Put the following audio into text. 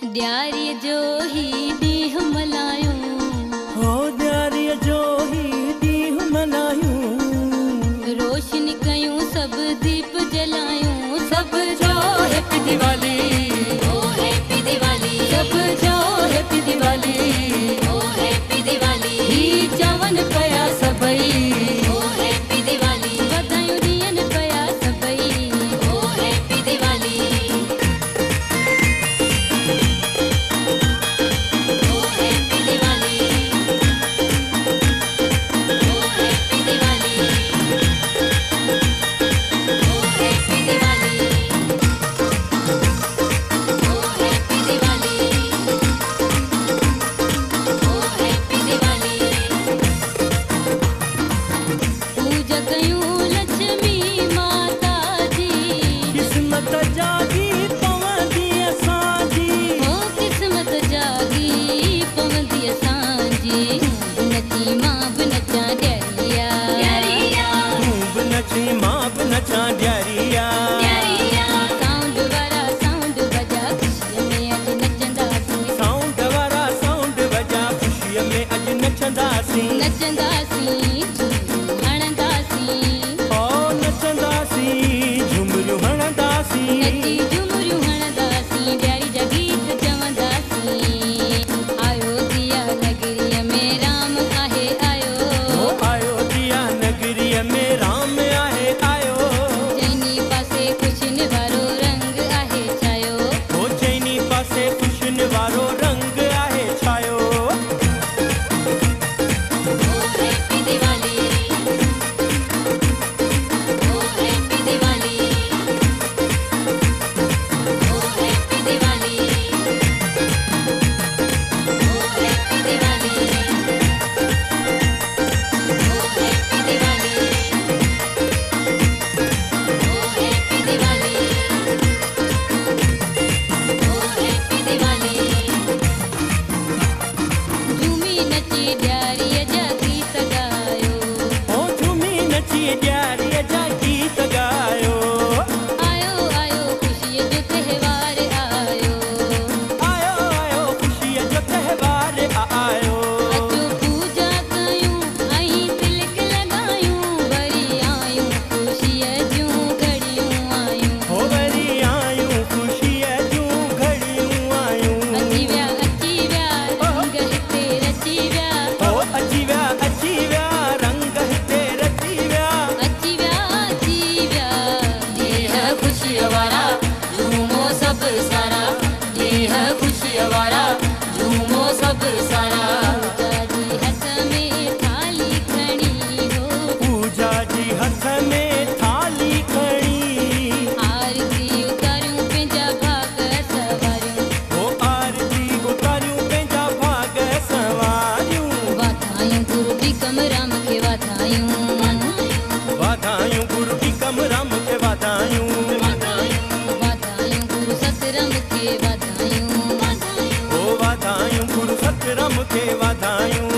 ॾियारीअ जो ही ॾींहुं मल्हायूं, हो ॾियारीअ जो ही ॾींहुं मल्हायूं। रोशनी कयूं सभु दीप जलायूं, सभु जो हैप्पी दिवाली, ओ हैप्पी दिवाली, सभु जो हैप्पी दिवाली, ओ हैप्पी दिवाली, ही चवनि पिया सभई, ओ हैप्पी दिवाली, वाधायूं ॾियनि पिया सभई, ओ हैप्पी दिवाली, ओ हैप्पी दिवाली, ओ हैप्पी दिवाली, ओ हैप्पी दिवाली, ओ हैप्पी दिवाली, ओ हैप्पी दिवाली। पूजा कयूं लक्ष्मी माता जी, किस्मत जागी पवंदी असांजी, ओ किस्मत जागी पवंदी असांजी। नची मां बि नचां ॾियारिया, ॾियारिया, तूं बि नची मां बि नचां ॾियारिया, ॾियारिया। साउंड वारा साउंड वॼा ख़ुशीअ में अॼु नचंदासीं, साउंड वारा साउंड वॼा ख़ुशीअ में अॼु नचंदासीं, नचंदासीं, झूमियूं हणंदासीं, ओ नचंदासीं, झुमरियूं हणंदासीं, नची झुमरियूं हणंदासीं, ॾियारी जा गीत चवंदासीं। अयोध्या नगरीअ में राम आहे आयो, ओ अयोध्या नगरीअ में राम आहे आयो, चइनी पासे ख़ुशियुनि वारो रंग आहे छायो, ओ चइनी पासे ख़ुशियुनि वारो रंग आहे छायो। ओ हैप्पी दिवाली, ओ हैप्पी दिवाली, ओ हैप्पी दिवाली, ओ हैप्पी दिवाली, ओ हैप्पी दिवाली, ओ हैप्पी दिवाली, ओ हैप्पी दिवाली। झूमी नची ॾियारीअ जा गीत ॻायो, ओ झूमी नची ॾियारीअ जा गीत ॻायो, आयो आयो ख़ुशीअ जो त्योहार आयो, आयो आयो ख़ुशीअ जो त्योहार आयो, अचो पूजा कयूं ऐं तिलक लॻायूं, वरी आयूं ख़ुशीअ जूं घड़ियूं आयूं, हो वरी आयूं ख़ुशीअ जूं घड़ियूं आयूं, अची विया रंग हिते रची विया, ओ अची विया रंग हिते रची विया, अची विया ॾींहं ख़ुशीअ वारा, झूमो सभु सारा, ॾींहं ख़ुशीअ वारा, झूमो सभु सारा। पूजा जी हथ में थाली खणी हो, पूजा जी हथ में थाली खणी, आरती उतारियूं पंहिंजा भाग सवारियूं, ओ आरती उतारियूं पंहिंजा भाग संवारियूं, वाधायूं गुरू की कमराम खे वाधायूं, वाधायूं गुरू की कमराम खे वाधायूं, वाधायूं गुरू सतराम खे वाधायूं, ओ वाधायूं गुरू सतराम खे वाधायूं।